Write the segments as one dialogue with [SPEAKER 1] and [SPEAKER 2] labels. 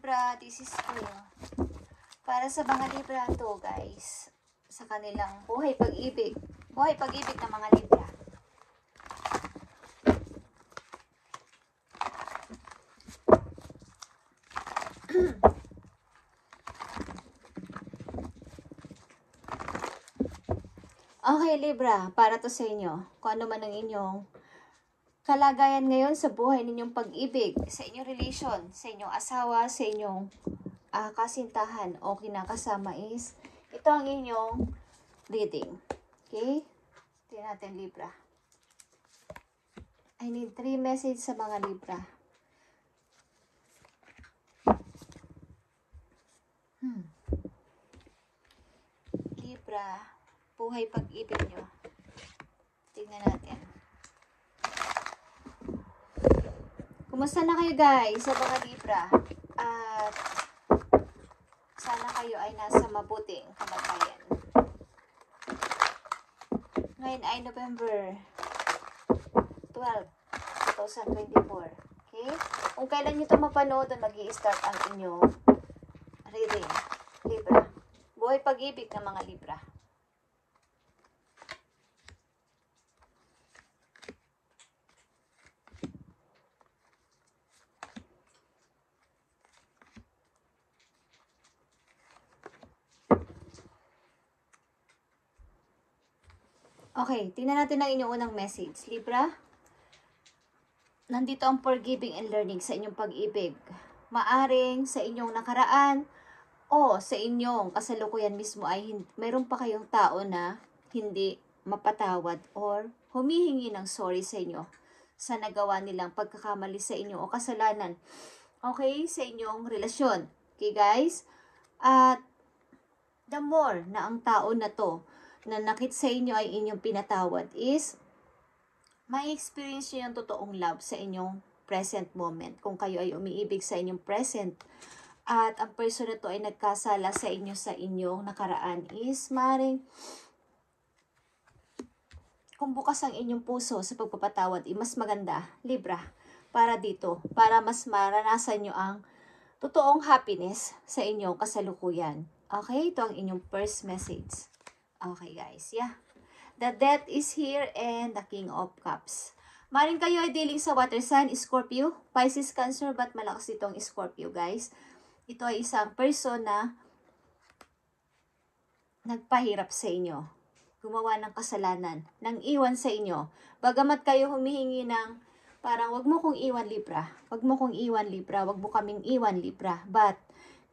[SPEAKER 1] Libra, this is for you. Para sa mga Libra to, guys. Sa kanilang buhay pag-ibig. Buhay pag-ibig ng mga Libra. Okay, Libra, para to sa inyo. Kung ano man ang inyong kalagayan ngayon sa buhay ninyong pag-ibig, sa inyong relation, sa inyong asawa, sa inyong kasintahan o kinakasama is, ito ang inyong reading. Okay? Tingnan natin, Libra. I need 3 message sa mga Libra. Libra, buhay pag-ibig nyo. Tingnan natin. Kumusta na kayo, guys, sa mga Libra? At sana kayo ay nasa mabuting kamatayan. Ngayon ay November 12, 2024. Okay? Kung kailan nyo ito mapanood, mag-i-start ang inyong reading. Libra. Buhay pag-ibig ng mga Libra. Okay, tingnan natin ang inyong unang message. Libra, nandito ang forgiving and learning sa inyong pag-ibig. Maaring sa inyong nakaraan o sa inyong kasalukuyan mismo ay mayroon pa kayong tao na hindi mapatawad or humihingi ng sorry sa inyo sa nagawa nilang pagkakamali sa inyo o kasalanan. Okay, sa inyong relasyon. Okay, guys? At the more na ang tao na to na nakit sa inyo ay inyong pinatawad is may experience nyo yung totoong love sa inyong present moment. Kung kayo ay umiibig sa inyong present at ang person na to ay nagkasala sa inyo sa inyong nakaraan is maring kung bukas ang inyong puso sa pagpapatawad ay mas maganda, Libra, para dito, para mas maranasan nyo ang totoong happiness sa inyong kasalukuyan. Okay, ito ang inyong first message. Okay, guys, yeah. The Death is here and the King of Cups. Maring kayo ay dealing sa water sign, Scorpio, Pisces, Cancer, but malakas itong Scorpio, guys. Ito ay isang person na nagpahirap sa inyo, gumawa ng kasalanan, nang iwan sa inyo. Bagamat kayo humihingi ng parang wag mo kong iwan, Libra, wag mo kong iwan, Libra, wag mo kaming iwan, Libra, but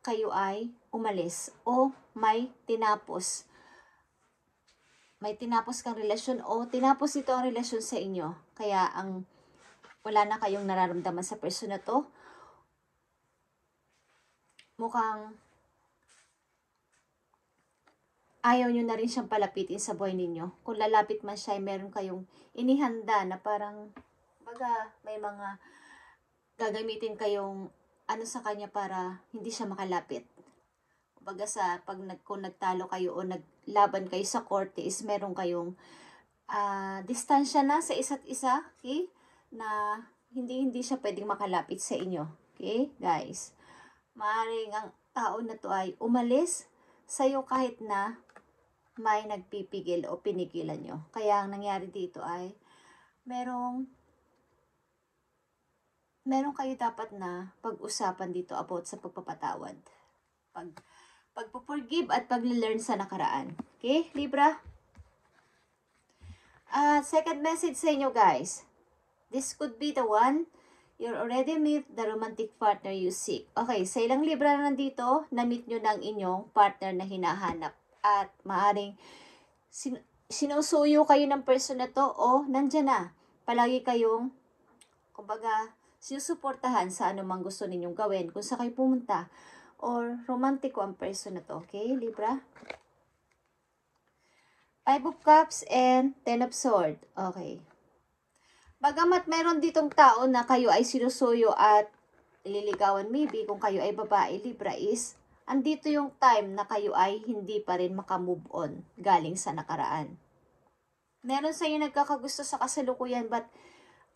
[SPEAKER 1] kayo ay umalis o may tinapos kang relasyon o tinapos ito ang relasyon sa inyo. Kaya wala na kayong nararamdaman sa person na to. Mukhang ayaw nyo na rin siyang palapitin sa buhay ninyo. Kung lalapit man siya, meron kayong inihanda na parang may mga gagamitin kayong sa kanya para hindi siya makalapit. Kung nagtalo kayo o naglaban kayo sa korte is meron kayong distansya na sa isa't isa, okay? Na hindi siya pwedeng makalapit sa inyo. Okay, guys? Maaaring ang tao na to ay umalis sa'yo kahit na may nagpipigil o pinigilan nyo. Kaya ang nangyari dito ay merong kayo dapat na pag-usapan dito about sa pagpapatawad. Pagpo-forgive at pag-learn sa nakaraan. Okay, Libra? Second message sa inyo, guys. This could be the one you're already meet the romantic partner you seek. Okay, sa ilang Libra na nandito, na-meet nyo ng inyong partner na hinahanap. At maaring sinusuyo kayo ng person na to o nandyan na. Palagi kayong, sinusuportahan sa anumang gusto ninyong gawin. Kung sa kayo pumunta, or romantiko ang person na to. Okay, Libra? 5 of Cups and 10 of Swords. Okay. Bagamat meron ditong tao na kayo ay sinusuyo at ililigawan, maybe kung kayo ay babae, Libra, is andito yung time na kayo ay hindi pa rin makamove on galing sa nakaraan. Meron sa inyo nagkakagusto sa kasalukuyan but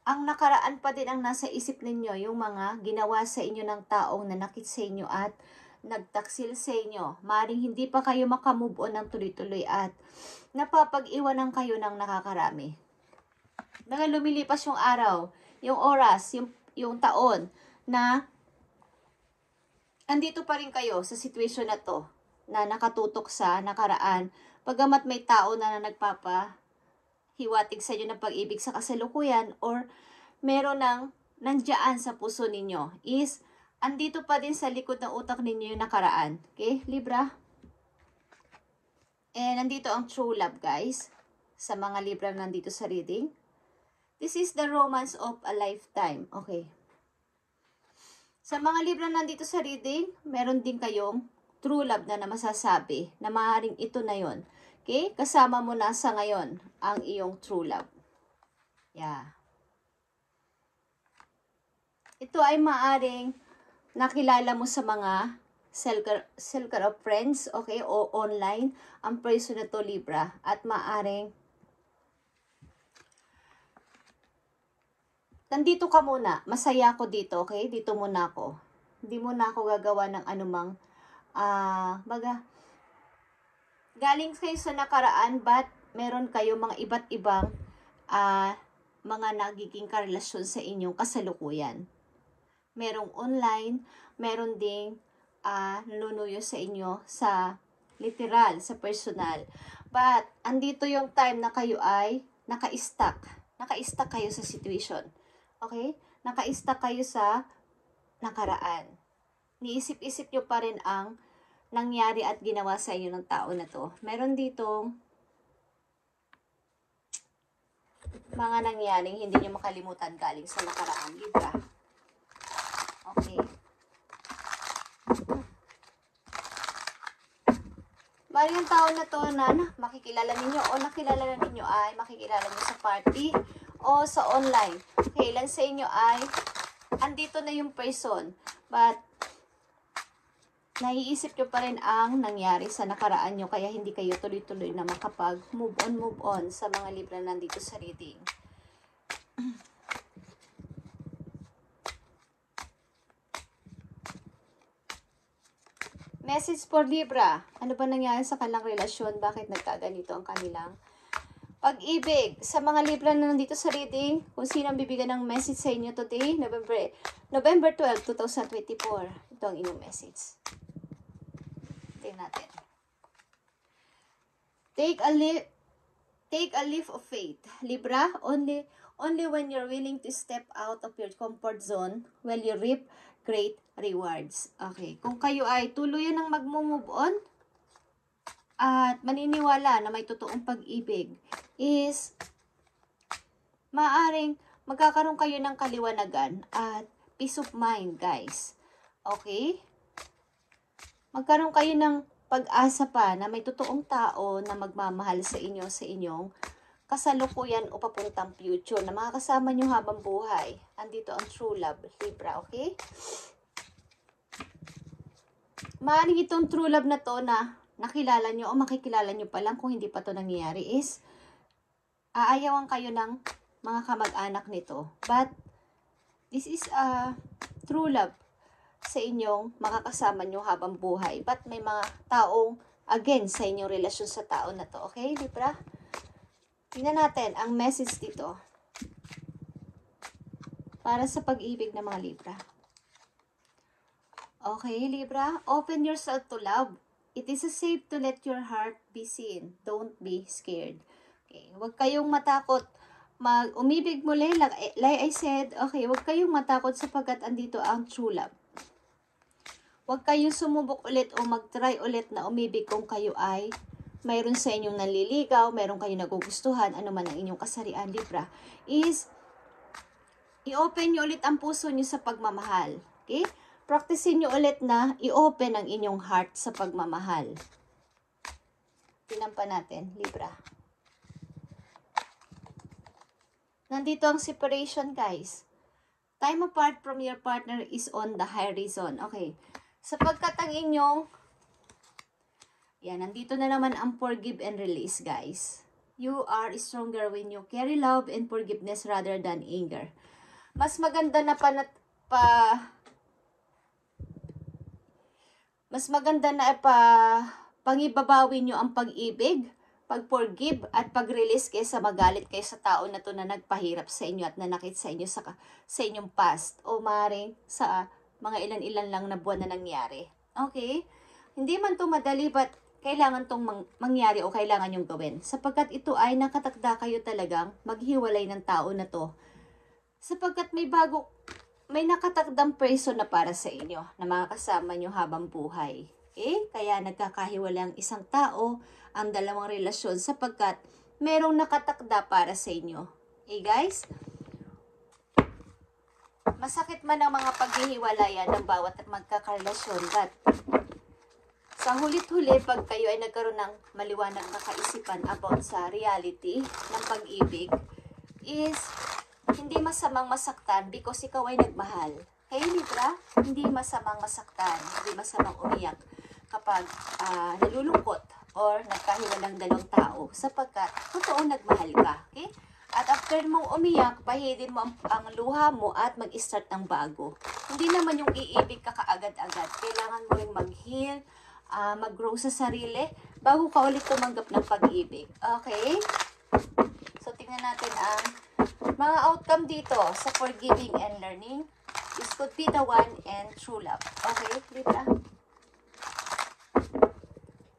[SPEAKER 1] ang nakaraan pa din ang nasa isip ninyo, yung mga ginawa sa inyo ng taong nanakit sa inyo at nagtaksil sa inyo. Maring hindi pa kayo makamove on ng tuloy-tuloy at napapag-iwanan kayo ng nakakarami. Mga lumilipas yung araw, yung oras, yung taon na andito pa rin kayo sa situation na to, na nakatutok sa nakaraan. Pagamat may tao na nagpapahiwatig sa inyo ng pag-ibig sa kasalukuyan or meron nandiyan sa puso ninyo, is andito pa din sa likod ng utak ninyo yung nakaraan. Okay, Libra? And nandito ang true love, guys. Sa mga Libra nandito sa reading. This is the romance of a lifetime. Okay. Sa mga Libra nandito sa reading, meron din kayong true love na masasabi na maaaring ito na yon. Okay? Kasama mo na sa ngayon ang iyong true love. Yeah. Ito ay maaaring nakilala mo sa mga circle of friends, okay, o online, ang person na to, Libra, at maaaring nandito ka muna, masaya ako dito, okay, dito muna ako, hindi muna ako gagawa ng anumang galing kayo sa nakaraan, but meron kayo mga iba't ibang mga nagiging karelasyon sa inyong kasalukuyan. Merong online, meron ding nanunuyo sa inyo sa literal, sa personal. But, andito yung time na kayo ay naka-stuck. Naka-stuck kayo sa situation. Okay? Naka-stuck kayo sa nakaraan. Niisip-isip nyo pa rin ang nangyari at ginawa sa inyo ng tao na to. Meron ditong mga nangyaring hindi nyo makalimutan galing sa nakaraan, Libra. Okay. Bali yung tao na to na makikilala ninyo o nakilala na ninyo ay makikilala nyo sa party o sa online. Okay, ilan sa inyo ay andito na yung person, but naiisip nyo pa rin ang nangyari sa nakaraan nyo, kaya hindi kayo tuloy-tuloy na makapag-move on sa mga Libra nandito sa reading. Message for Libra. Ano ba nangyari sa kanilang relasyon? Bakit nagkaganito ang kanilang pag-ibig? Sa mga Libra na nandito sa reading, kung sino ang bibigyan ng message sa inyo today, November 12, 2024. Ito ang inyong message. Tingnan natin. Take a leap of faith. Libra, only when you're willing to step out of your comfort zone will you reap great rewards. Okay. Kung kayo ay tuluyan ng mag-move on at maniniwala na may totoong pag-ibig, is maaring magkakaroon kayo ng kaliwanagan at peace of mind, guys. Okay? Magkaroon kayo ng pag-asa pa na may totoong tao na magmamahal sa inyo, sa inyong kasalukuyan o papuntang future na makakasama nyo habang buhay. Andito ang true love, Libra, okay? Maaaring itong true love na to na nakilala nyo o makikilala nyo pa lang kung hindi pa to nangyayari is aayawan kayo ng mga kamag-anak nito. But this is a true love sa inyong makakasama nyo habang buhay. But may mga taong against sa inyong relasyon sa tao na to. Okay, Libra? Tingnan natin ang message dito para sa pag-ibig ng mga Libra. Okay, Libra, open yourself to love. It is safe to let your heart be seen. Don't be scared. Okay, huwag kayong matakot umibig muli, like I said. Okay, huwag kayong matakot sapagkat andito ang true love. Huwag kayong sumubok ulit o mag-try ulit na umibig kung kayo ay mayroon sa inyong nanliligaw, mayroon kayong nagugustuhan, ano man ang inyong kasarian, Libra, is i-open nyo ulit ang puso nyo sa pagmamahal. Okay? Practicein nyo ulit na i-open ang inyong heart sa pagmamahal. Tinampa natin, Libra. Nandito ang separation, guys. Time apart from your partner is on the horizon. Okay. Sapagkat ang inyong, yan, nandito na naman ang forgive and release, guys. You are stronger when you carry love and forgiveness rather than anger. Mas maganda na pangibabawi nyo ang pag-ibig, pag-forgive at pag-release kaysa magalit kayo sa tao na to na nagpahirap sa inyo at nanakit sa inyo sa inyong past o maaaring sa mga ilan-ilan lang na buwan na nangyari. Okay? Hindi man to madali but kailangan tong mangyari o kailangan yung gawin. Sapagkat ito ay nakatakda kayo talagang maghiwalay ng tao na to. Sapagkat may nakatakdang person na para sa inyo na makakasama nyo habang buhay. Okay? Kaya nagkakahiwalay ang isang tao, ang dalawang relasyon sapagkat merong nakatakda para sa inyo. Okay guys? Masakit man ang mga paghihiwalayan ng bawat magkakarelasyon but sa hulit-huli pag kayo ay nagkaroon ng maliwanag na kaisipan about sa reality ng pag-ibig is hindi masamang masaktan because ikaw ay nagmahal. Kaya Libra, hindi masamang masaktan, hindi masamang umiyak kapag nalulungkot or nagkahiwalang dalawang tao sapagkat totoo nagmahal ka. Okay? At after mong umiyak, pahidin mo ang luha mo at mag-start ng bago. Hindi naman yung iibig ka kaagad-agad. Kailangan mo rin mag-heal, mag-grow sa sarili bago ka ulit tumanggap ng pag-ibig. Okay? So, tingnan natin ang mga outcome dito sa forgiving and learning. This could be the one and true love. Okay, Libra?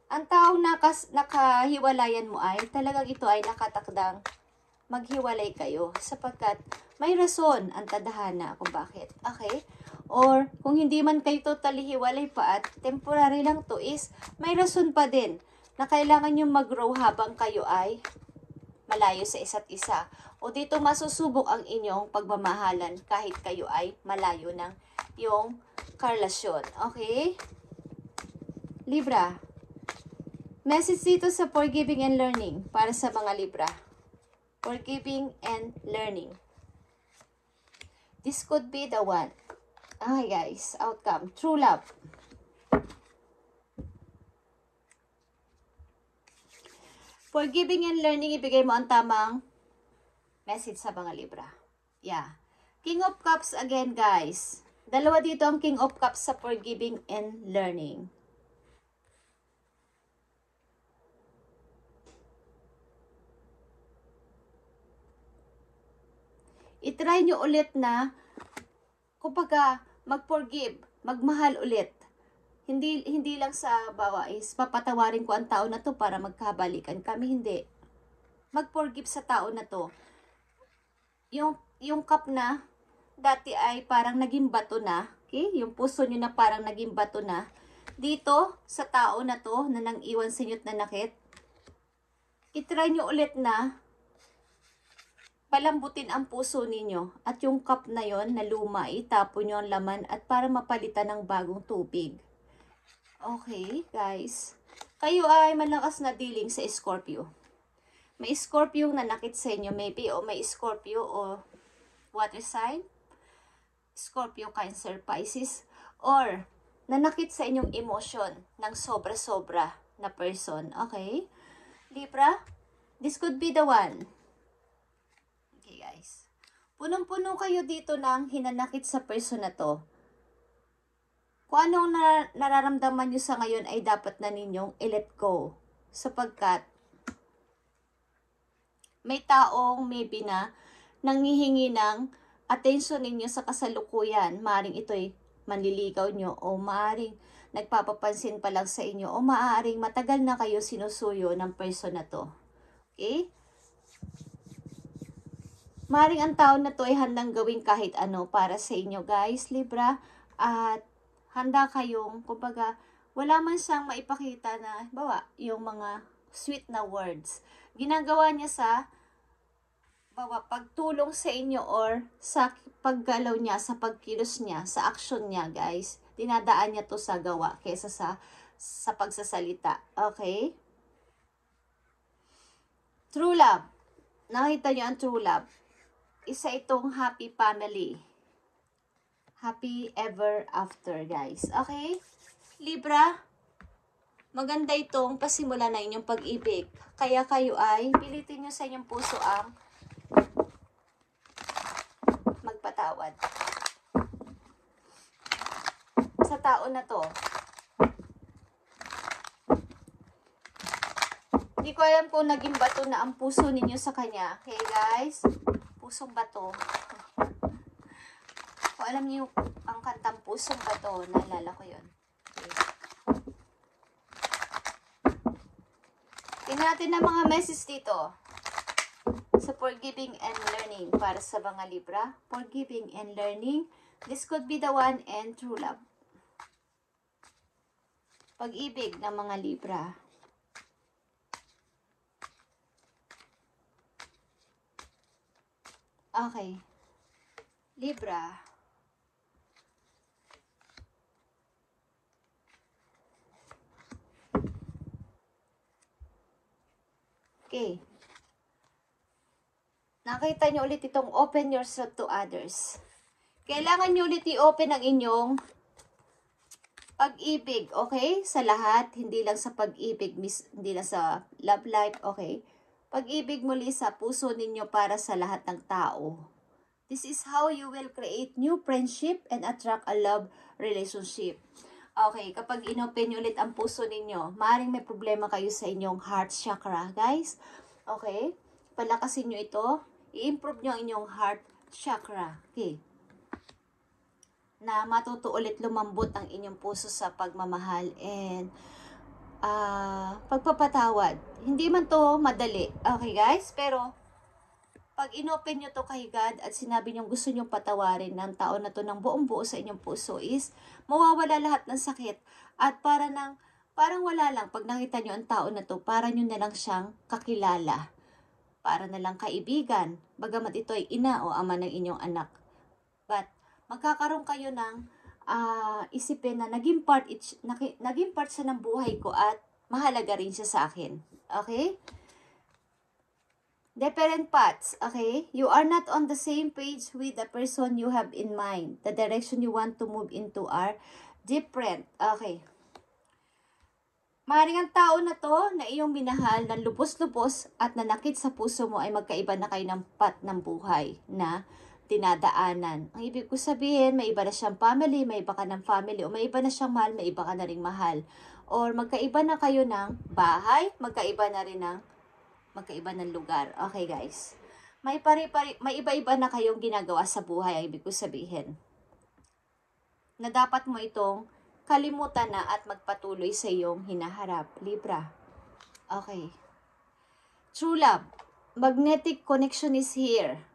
[SPEAKER 1] Ang taong nakahiwalayan mo ay talagang ito ay nakatakdang maghiwalay kayo sapagkat may rason ang tadhana kung bakit. Okay? Or kung hindi man kayo totally hiwalay pa at temporary lang to is may rason pa din na kailangan nyo mag-grow habang kayo ay malayo sa isa't isa. O dito masusubok ang inyong pagmamahalan kahit kayo ay malayo ng yung karelasyon. Okay? Libra. Message dito sa forgiving and learning para sa mga Libra. Forgiving and learning. This could be the one. Okay guys, outcome. True love. Forgiving and learning, ibigay mo ang tamang message sa mga Libra. Yeah. King of Cups again, guys. Dalawa dito ang King of Cups sa forgiving and learning. I-try nyo ulit na, kumbaga, mag-forgive, magmahal ulit. Hindi lang sa bawa is papatawarin ko ang tao na to para magkabalikan kami. Hindi. Mag-forgive sa tao na to. Yung cup na dati ay parang naging bato na. Okay? Yung puso nyo na parang naging bato na. Dito, sa tao na to, na nang iwan sa inyo't nanakit, itry nyo ulit na palambutin ang puso ninyo. At yung cup na yon na luma, itapon nyo ang laman at para mapalitan ng bagong tubig. Okay, guys. Kayo ay malakas na dealing sa Scorpio. May Scorpio na nakit sa inyo, maybe, o may Scorpio o water sign, Scorpio, Cancer, Pisces, or nanakit sa inyong emotion ng sobra-sobra na person. Okay? Libra, this could be the one. Okay, guys. Punong-puno kayo dito ng hinanakit sa person na to. Kung anong nararamdaman nyo sa ngayon ay dapat na ninyong i-let go. Sapagkat may taong maybe na nanghihingi ng attention ninyo sa kasalukuyan. Maaring ito'y manliligaw nyo o maaring nagpapapansin pa lang sa inyo o maaring matagal na kayo sinusuyo ng person na to. Okay? Maaring ang tao na to ay handang gawin kahit ano para sa inyo, guys, Libra. At handa kayong, kumbaga, wala man siyang maipakita na, bawa, yung mga sweet na words. Ginagawa niya sa pagtulong sa inyo or sa paggalaw niya, sa pagkilos niya, sa action niya, guys. Dinadaan niya to sa gawa kaysa sa pagsasalita. Okay? True love. Nakita niyo ang true love. Isa itong happy family. Happy ever after, guys. Okay? Libra, maganda itong pasimula na inyong pag-ibig. Kaya kayo ay pilitin nyo sa inyong puso ang magpatawad sa tao na to. Hindi ko alam kung naging bato na ang puso ninyo sa kanya. Okay guys? Pusong bato. Kung alam niyo ang kantang Pusong Bato, naalala ko yun. Okay. Tingnan natin ang mga message dito. Sa forgiving and learning para sa mga Libra. Forgiving and learning. This could be the one and true love. Pag-ibig ng mga Libra. Okay. Libra. Okay. Nakita nyo ulit itong open yourself to others. Kailangan nyo ulit i-open ang inyong pag-ibig, okay? Sa lahat, hindi lang sa pag-ibig, hindi lang sa love life, okay? Pag-ibig muli sa puso ninyo para sa lahat ng tao. This is how you will create new friendship and attract a love relationship. Okay, kapag inopen nyo ulit ang puso ninyo, maaaring may problema kayo sa inyong heart chakra, guys. Okay? Palakasin nyo ito. I-improve nyo ang inyong heart chakra. Okay? Na matuto ulit lumambot ang inyong puso sa pagmamahal and pagpapatawad. Hindi man to madali. Okay guys? Pero pag inopen nyo to kay God at sinabi nyo gusto nyo patawarin ng tao na to ng buong buo sa inyong puso is mawawala lahat ng sakit at parang wala lang pag nakita nyo ang tao na to, para nyo na lang siyang kakilala. Para na lang kaibigan. Bagamat ito ay ina o ama ng inyong anak. But magkakaroon kayo ng isipin na naging part siya ng buhay ko at mahalaga rin siya sa akin. Okay? Different paths. Okay? You are not on the same page with the person you have in mind. The direction you want to move into are different. Okay. Maaaring ang tao na to na iyong minahal ng lubos-lubos at nanakit sa puso mo ay magkaiba na kayo ng path ng buhay na dinadaanan. Ang ibig ko sabihin, may iba na siyang family, may iba ka ng family, o may iba na siyang mahal, may iba ka na ring mahal. Or magkaiba na kayo ng bahay, magkaiba ng lugar. Okay guys. May iba-iba na kayong ginagawa sa buhay, ang ibig ko sabihin. Na dapat mo itong kalimutan na at magpatuloy sa iyong hinaharap. Libra. Okay. True love. Magnetic connection is here.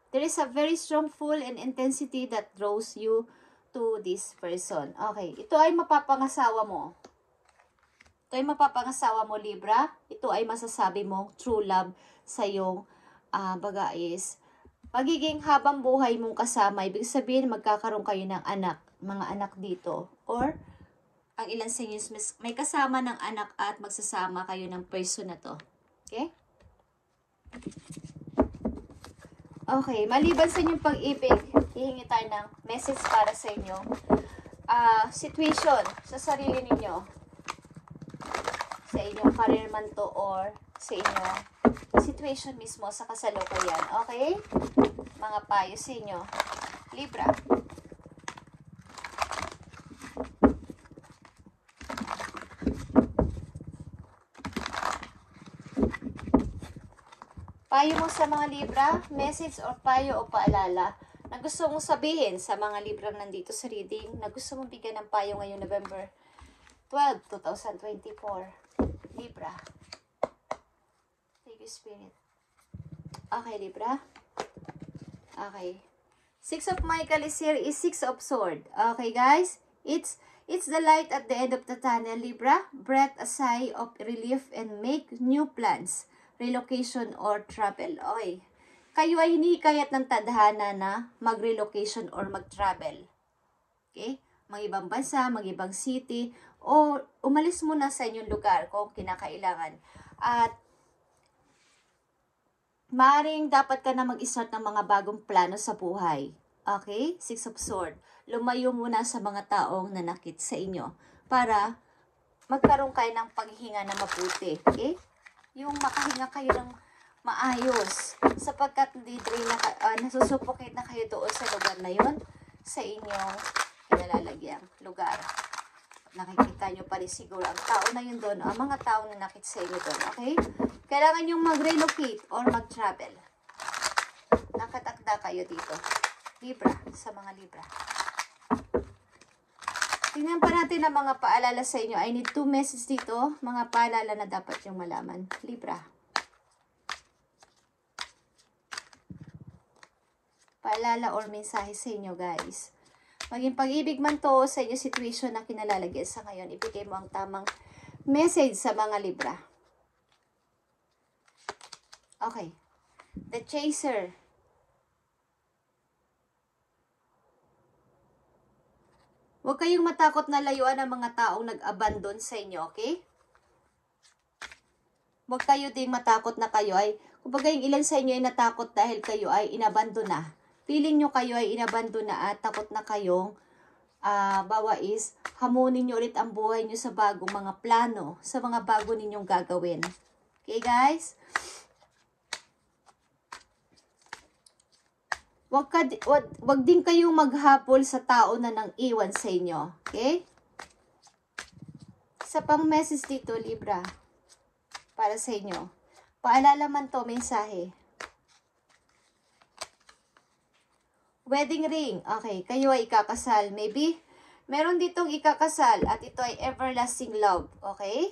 [SPEAKER 1] There is a very strong pull and intensity that draws you to this person. Okay. Ito ay mapapangasawa mo. Ito ay mapapangasawa mo, Libra. Ito ay masasabi mong true love sa iyong baga is magiging habang buhay mong kasama. Ibig sabihin, magkakaroon kayo ng anak. Mga anak dito. Or, ang ilan sa inyo may kasama ng anak at magsasama kayo ng person na to. Okay? Okay, maliban sa inyong pag-ibig, hihingi tayo ng message para sa inyo. Situation sa sarili ninyo. Sa inyong career man to or sa inyong situation mismo sa kasalukuyan. Okay? Mga payo sa inyo. Libra. Payo mo sa mga Libra, message or payo o paalala na gusto mong sabihin sa mga Libra nandito sa reading, na gusto mong bigyan ng payo ngayong November 12, 2024. Libra. Thank you, Spirit. Okay, Libra. Okay. Six of Michael is here, is Six of Sword. Okay, guys? It's the light at the end of the tunnel, Libra. Breath a sigh of relief and make new plans. Relocation or travel. Okay. Kayo ay hinihikayat ng tadhana na mag-relocation or mag-travel. Okay? Mag-ibang bansa, mag-ibang city, o umalis muna sa inyong lugar kung kinakailangan. At maaaring dapat ka na mag-start ng mga bagong plano sa buhay. Okay? Six of Swords. Lumayo muna sa mga taong nanakit sa inyo para magkaroon kayo ng paghinga na mabuti. Okay? Yung makahinga kayo ng maayos. Sapagkat nasusuffocate na kayo doon sa lugar na yon, sa inyong kinalalagyang lugar. Nakikita nyo pa rin siguro ang tao na yun doon, ang mga tao na nakit sa inyo doon. Okay? Kailangan yung mag-relocate or mag-travel. Nakatakda kayo dito. Libra, sa mga Libra. Tingnan pa natin ang mga paalala sa inyo. I need 2 messages dito. Mga paalala na dapat yung malaman. Libra. Paalala or mensahe sa inyo, guys. Maging pag-ibig man to sa inyo situation na kinalalagyan sa ngayon, ibigay mo ang tamang message sa mga Libra. Okay. The Chaser. Huwag kayong matakot na layuan ng mga taong nag-abandon sa inyo, okay? Huwag kayo ding matakot na kayo ay, kumbaga yung ilan sa inyo ay natakot dahil kayo ay inabandon na. Feeling nyo kayo ay inabandon na at takot na kayong bawa is hamunin nyo ulit ang buhay nyo sa bagong mga plano, sa mga bago ninyong gagawin. Okay, guys? Wag din kayong maghapol sa tao na nang iwan sa inyo. Okay? Sa pang message dito, Libra, para sa inyo. Paalala man to, mensahe. Wedding ring. Okay, kayo ay ikakasal. Maybe, meron ditong ikakasal at ito ay everlasting love. Okay?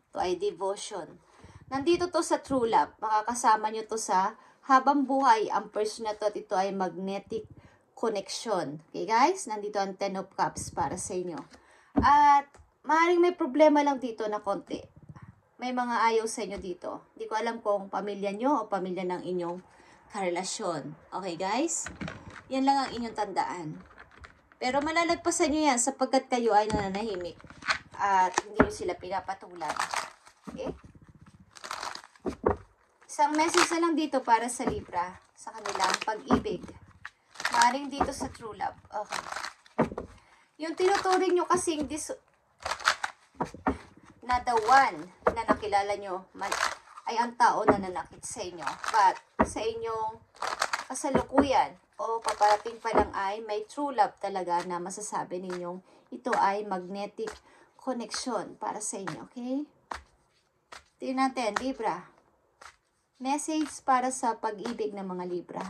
[SPEAKER 1] Ito ay devotion. Nandito to sa true love. Makakasama nyo to sa habang buhay ang person na to at ito ay magnetic connection. Okay guys? Nandito ang 10 of Cups para sa inyo. At maaaring may problema lang dito na konti. May mga ayaw sa inyo dito. Hindi ko alam kung pamilya nyo o pamilya ng inyong karelasyon. Okay guys? Yan lang ang inyong tandaan. Pero malalagpasan nyo yan sapagkat kayo ay nananahimik. At hindi nyo sila pinapatulan. Okay? Isang message na lang dito para sa Libra, sa kanilang pag-ibig. Maring dito sa true love. Okay. Yung tinuturing nyo kasing na the one na nakilala nyo ay ang tao na nanakit sa inyo. But sa inyong kasalukuyan o paparating pa lang ay may true love talaga na masasabi ninyong ito ay magnetic connection para sa inyo. Okay? Tingnan natin, Libra. Message para sa pag-ibig ng mga Libra.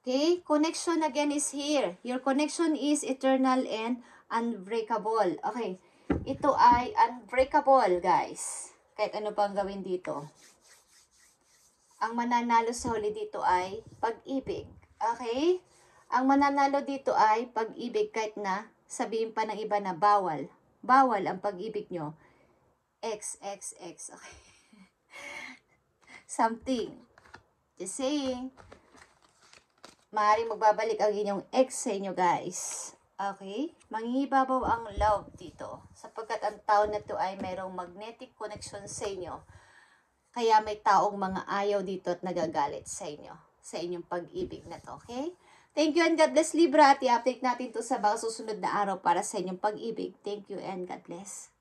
[SPEAKER 1] Okay, connection again is here. Your connection is eternal and unbreakable. Okay, ito ay unbreakable, guys. Kahit ano pang gawin dito. Ang mananalo sa huli dito ay pag-ibig. Okay? Ang mananalo dito ay pag-ibig kahit na sabihin pa ng iba na bawal. Bawal ang pag-ibig nyo. XXX. Okay. Something. Just saying. Maaaring magbabalik ang inyong ex sa inyo, guys. Okay? Mangingibabaw ang love dito. Sapagkat ang tao na to ay mayroong magnetic connection sa inyo. Kaya may taong mga ayaw dito at nagagalit sa inyo. Sa inyong pag-ibig na to. Okay? Thank you and God bless, Libra. At i-update natin to sa mga susunod na araw para sa inyong pag-ibig. Thank you and God bless.